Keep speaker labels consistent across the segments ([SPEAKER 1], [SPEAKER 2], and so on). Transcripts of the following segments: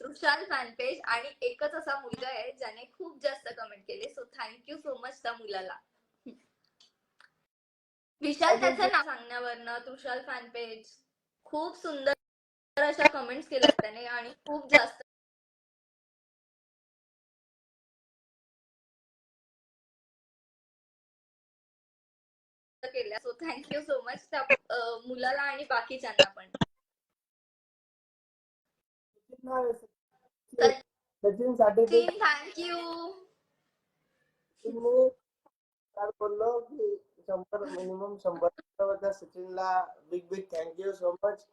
[SPEAKER 1] तृषाल fan page आणि एकच असा मुलगा आहे ज्याने खूप जास्त कमेंट केले. सो थँक्यू सो मच त्या मुलाला. विशाल त्याचं नाव सांगण्यावरनं तृषाल फॅन पेज खूप सुंदर अशा कमेंट्स केल्या त्याने आणि खूप जास्त केल्या. सो थँक्यू सो मच त्या मुलाला आणि बाकीच्यांना पण.
[SPEAKER 2] सचिन साठी
[SPEAKER 1] थँक्यू.
[SPEAKER 2] काय बोललो की 100 मिनिमम 100 सचिनला बिग थँक्यू सो मच.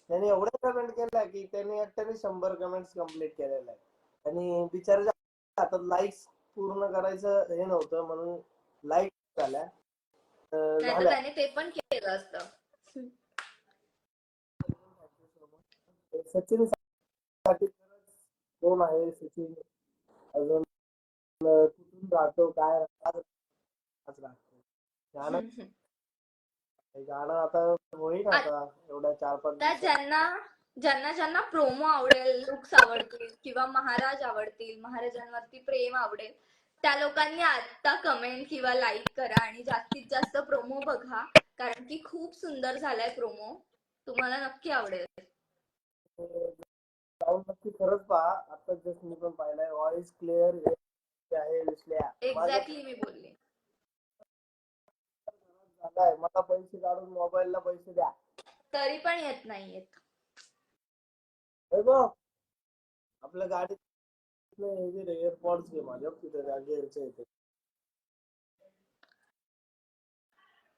[SPEAKER 2] त्यांनी एवढ्या कमेंट केल्या की त्यांनी एकट्याने 100 कमेंट्स कम्प्लीट केलेल्या आहे आणि बिचाराच्या हातात लाईक्स पूर्ण करायचं हे नव्हतं म्हणून लाईक झाल्या.
[SPEAKER 1] त्याने ते पण केलं असतं.
[SPEAKER 2] सचिन साठी कोण आहे सचिन अजून कुठून राहतो काय राहतो गाणं आता होईल आता एवढ्या 4-5 दिवसात.
[SPEAKER 1] ज्यांना प्रोमो आवडेल, लुक्स आवडतील किंवा महाराज आवडतील, महाराजांवरती प्रेम आवडेल, त्या लोकांनी आता कमेंट किंवा लाईक करा आणि जास्तीत जास्त प्रोमो बघा, कारण की खूप सुंदर झालाय प्रोमो. तुम्हाला नक्की आवडेल.
[SPEAKER 2] नक्की खरंच पहा. आता जस्ट मी पण पाहिलाय. व्हॉइस क्लिअर आहे विश्ल्या.
[SPEAKER 1] एक्झॅक्टली मी बोलले.
[SPEAKER 2] मला पैसे काढून मोबाईलला पैसे द्या
[SPEAKER 1] तरी पण येत नाहीयेत.
[SPEAKER 2] आपल्या गाडीत एअरपॉड्स घे माझ्या तिथे गेअरचे येते.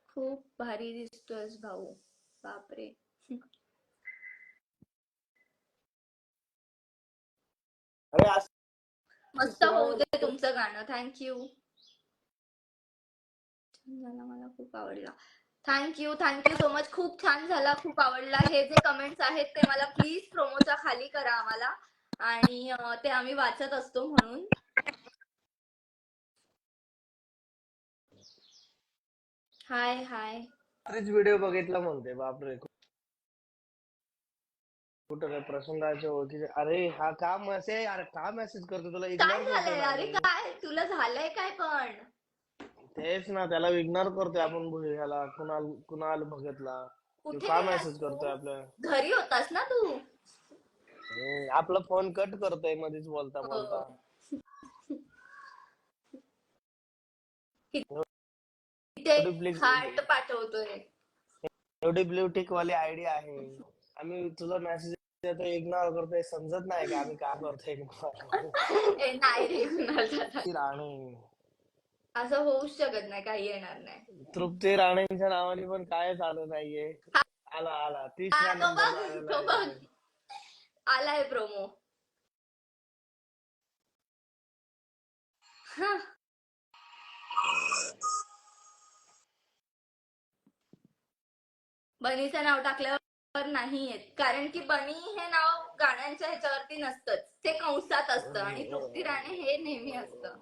[SPEAKER 1] खूप भारी दिसतोयस भाऊ. बापरे.
[SPEAKER 2] अरे
[SPEAKER 1] मस्त होऊ दे तुमचं गाणं. थँक्यू. मला खूप आवडला. Thank you so much. खूप छान झाला, खूप आवडला. हे जे कमेंट्स आहेत ते मला प्लीज प्रोमोच्या खाली करा आम्हाला, आणि ते आम्ही वाचत असतो म्हणून. हाय हाय.
[SPEAKER 2] व्हिडिओ बघितला म्हणते. बापरे कुठं काय प्रसंगाच्या ओळखीचे. अरे हा का मेसेज, अरे का मेसेज करतो तुला
[SPEAKER 1] काय झालंय? अरे काय तुला झालंय काय? पण
[SPEAKER 2] तेच ना, त्याला इग्नोर करतोय आपण. ह्याला कुणाल भगतला
[SPEAKER 1] कुठे
[SPEAKER 2] का
[SPEAKER 1] गेलास
[SPEAKER 2] मेसेज
[SPEAKER 1] तू?
[SPEAKER 2] करतोय आपल्या
[SPEAKER 1] घरी होतास ना तू?
[SPEAKER 2] आपला फोन कट करतोय मध्येच बोलता बोलता.
[SPEAKER 1] हार्ट पाठवतोय.
[SPEAKER 2] एवढी ब्ल्यू टिक वाली आयडी आहे. आम्ही तुझा मेसेज येतो इग्नोर करतोय. समजत नाही का आम्ही का करतोय
[SPEAKER 1] नाही रे,
[SPEAKER 2] राणे.
[SPEAKER 1] असं होऊच शकत नाही. काही येणार नाही.
[SPEAKER 2] तृप्ती राणेंच्या नावाने पण काय चालू नाहीये. आला 3रा नंबर
[SPEAKER 1] आलाय प्रोमो. बनीचं नाव टाकल्यावर नाही येत, कारण की बनी हे नाव गाण्यांच्या ह्याच्यावरती नसतंच, ते कंसात असतं, आणि तृप्ती राणे हे नेहमी असतं.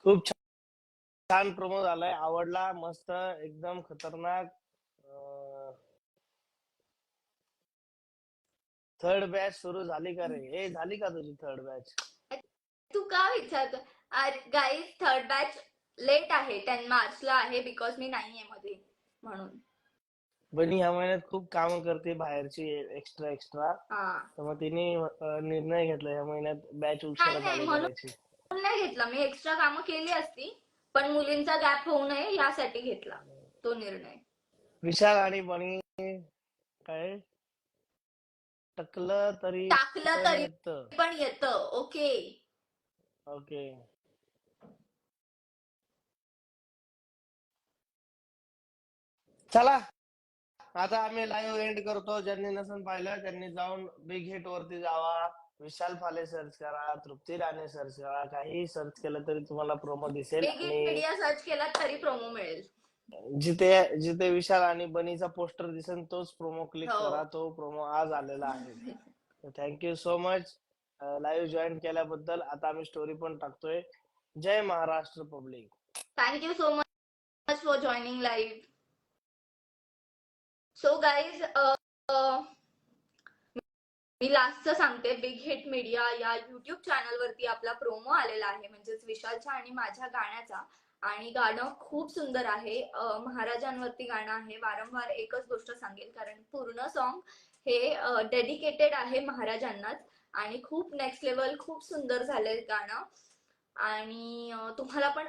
[SPEAKER 2] खूप छान प्रोमो झालाय. आवडला. मस्त एकदम खतरनाक. थर्ड बॅच सुरू झाली का रे? हे झाली का तुझी थर्ड बॅच?
[SPEAKER 1] तू का विचारतो? गाईज थर्ड बॅच लेट आहे, 10 मार्चला आहे, बिकॉज मी नाहीये मध्ये म्हणून.
[SPEAKER 2] बनी ह्या महिन्यात खूप काम करते बाहेरची एक्स्ट्रा. तर मग तिने निर्णय घेतला या महिन्यात बॅच उशिरा चालू करायची.
[SPEAKER 1] नाही घेतला मी. एक्स्ट्रा कामं केली असती, पण मुलींचा गॅप होऊ नये यासाठी घेतला तो निर्णय.
[SPEAKER 2] विशाल आणि बनी काय टाकलं तरी
[SPEAKER 1] पण येतं. ओके.
[SPEAKER 2] चला आता आम्ही लाईव्ह एंड करतो. ज्यांनी नसेल पाहिलं त्यांनी जाऊन बिग हिट वरती जावा. विशाल फाले सर्च करा, तृप्ती राणे सर्च करा. काही सर्च केलं तरी तुम्हाला प्रोमो दिसेल.
[SPEAKER 1] मीडिया सर्च केला तरी प्रोमो मिळेल.
[SPEAKER 2] जिथे विशाल आणि बनीचा पोस्टर दिसेल तोच प्रोमो क्लिक करा. तो प्रोमो आज आलेला आहे. Thank you so much live join केल्याबद्दल. आता आम्ही स्टोरी पण टाकतोय. Jai Maharashtra public.
[SPEAKER 1] Thank you so much for joining live. So guys मी लास्टचं सांगते, बिग हिट मीडिया या युट्यूब चॅनल वरती आपला प्रोमो आलेला आहे, म्हणजेच विशालच्या आणि माझ्या गाण्याचा. आणि गाणं खूप सुंदर आहे. महाराजांवरती गाणं आहे. वारंवार एकच गोष्ट सांगेल, कारण पूर्ण सॉन्ग हे डेडिकेटेड आहे महाराजांनाच. आणि खूप नेक्स्ट लेवल, खूप सुंदर झालंय गाणं. आणि तुम्हाला पण